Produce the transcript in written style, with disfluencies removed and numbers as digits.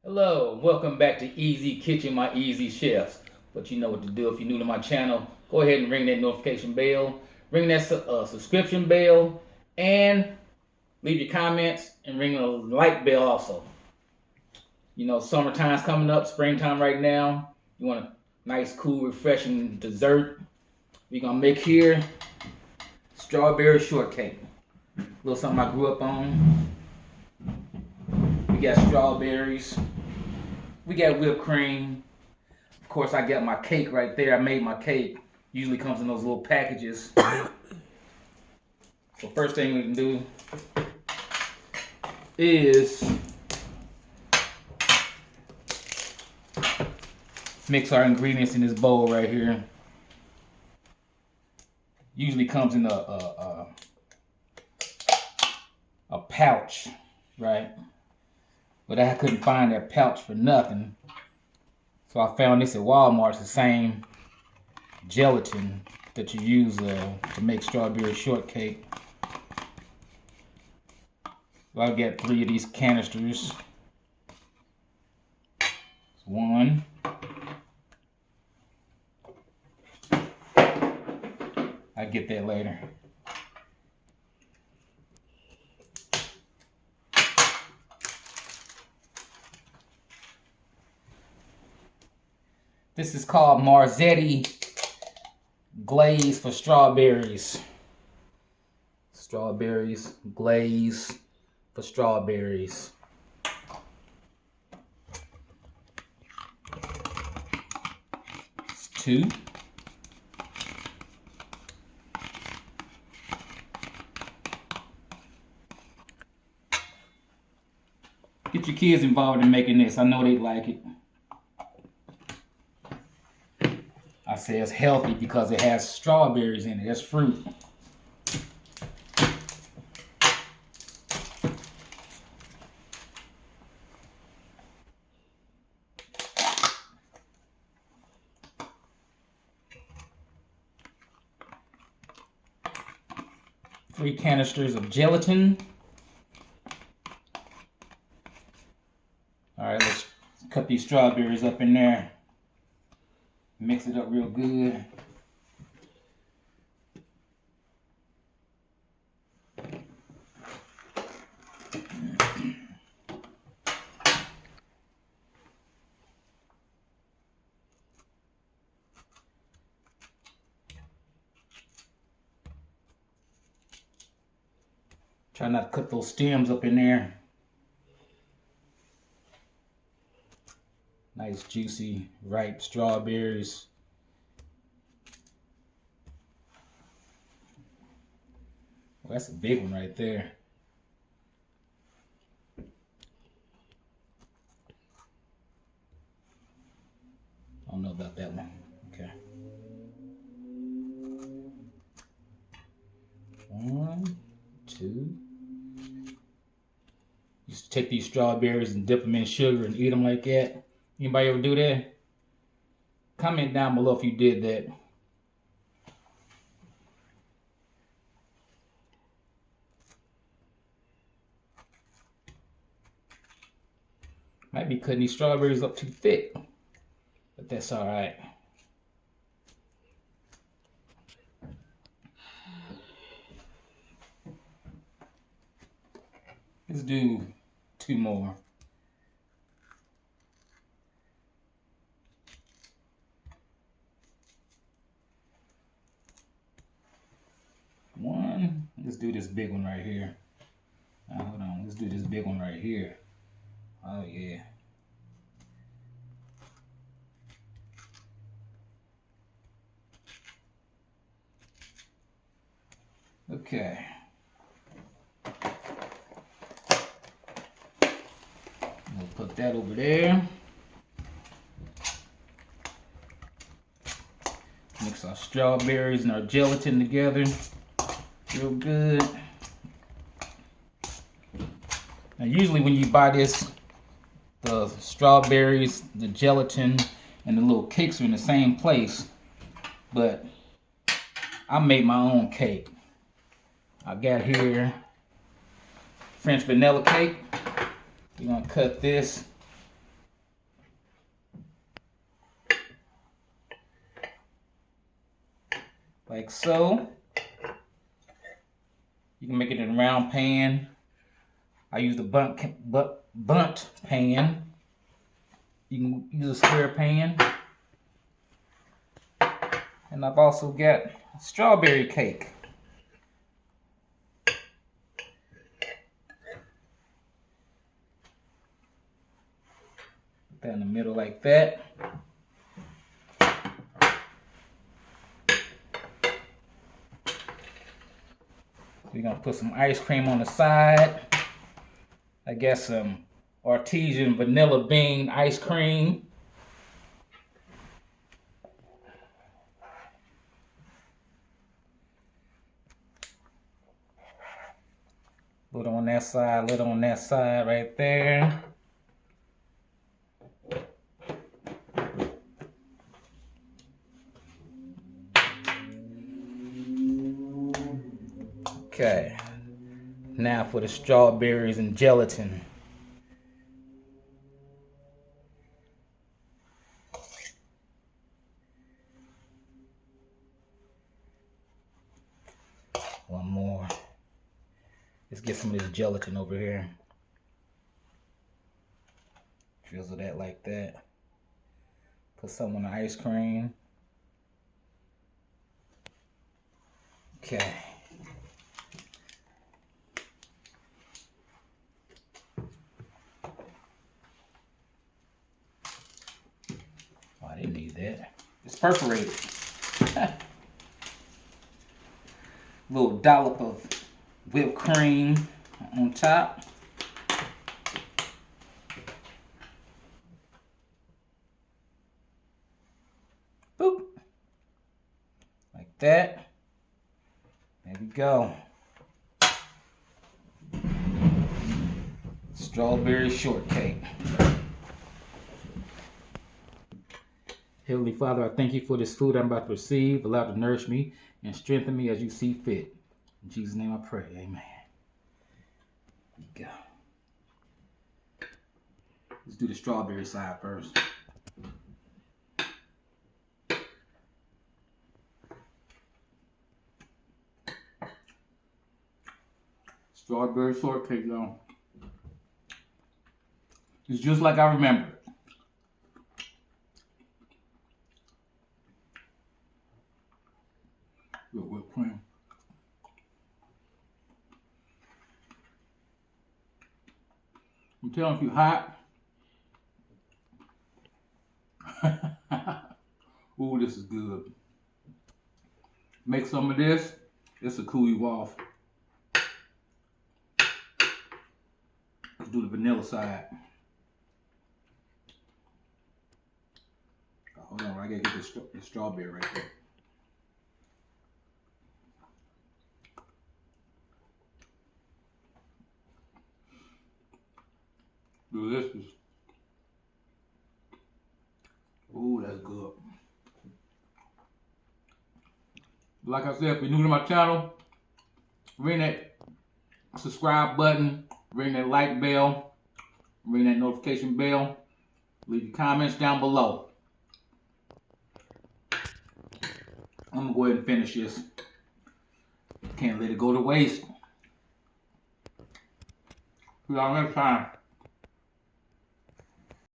Hello, welcome back to Easy Kitchen, my easy chefs. But you know what to do. If you're new to my channel, go ahead and ring that notification bell, ring that subscription bell, and leave your comments and ring the like bell also. You know, summertime's coming up, springtime right now. You want a nice, cool, refreshing dessert. We're gonna make here strawberry shortcake. A little something I grew up on. We got strawberries. We got whipped cream. Of course, I got my cake right there. I made my cake. Usually comes in those little packages. So first thing we can do is mix our ingredients in this bowl right here. Usually comes in a pouch, right? But I couldn't find that pouch for nothing. So I found this at Walmart. It's the same gelatin that you use to make strawberry shortcake. So I've got 3 of these canisters. One. I'll get that later. This is called Marzetti glaze for strawberries. Strawberries, glaze for strawberries. It's 2. Get your kids involved in making this. I know they like it. I say it's healthy because it has strawberries in it. That's fruit. Three canisters of gelatin. All right, let's cut these strawberries up in there. Mix it up real good. Try not to cut those stems up in there. Nice, juicy, ripe strawberries. Well, that's a big one right there. I don't know about that one. Okay. 1, 2. Used to take these strawberries and dip them in sugar and eat them like that. Anybody ever do that? Comment down below if you did that. Might be cutting these strawberries up too thick, but that's all right. Let's do 2 more. One. Let's do this big one right here. Now, hold on. Let's do this big one right here. Oh yeah. Okay. We'll put that over there. Mix our strawberries and our gelatin together real good. Now usually when you buy this, the strawberries, the gelatin, and the little cakes are in the same place, but I made my own cake. I got here French vanilla cake. We're gonna cut this like so. You can make it in a round pan. I use the bunt pan. You can use a square pan. And I've also got strawberry cake. Put that in the middle like that. We're gonna put some ice cream on the side. I guess some artesian vanilla bean ice cream. Little on that side, little on that side right there. Okay, now for the strawberries and gelatin. One more. Let's get some of this gelatin over here. Drizzle that like that. Put some on the ice cream. Okay. Oh, I didn't need that. It's perforated. Little dollop of whipped cream on top. Boop. Like that. There we go. Strawberry shortcake. Heavenly Father, I thank you for this food I'm about to receive. Allow it to nourish me and strengthen me as you see fit. In Jesus' name I pray. Amen. There you go. Let's do the strawberry side first. Strawberry shortcake, y'all. It's just like I remember it. With whipped cream. I'm telling you, hot. Ooh, this is good. Make some of this. This will cool you off. Let's do the vanilla side. Oh, hold on, I gotta get this strawberry right there. Delicious. Ooh, that's good. Like I said, if you're new to my channel, ring that subscribe button, ring that like bell, ring that notification bell, leave your comments down below. I'm gonna go ahead and finish this. Can't let it go to waste. See y'all next time.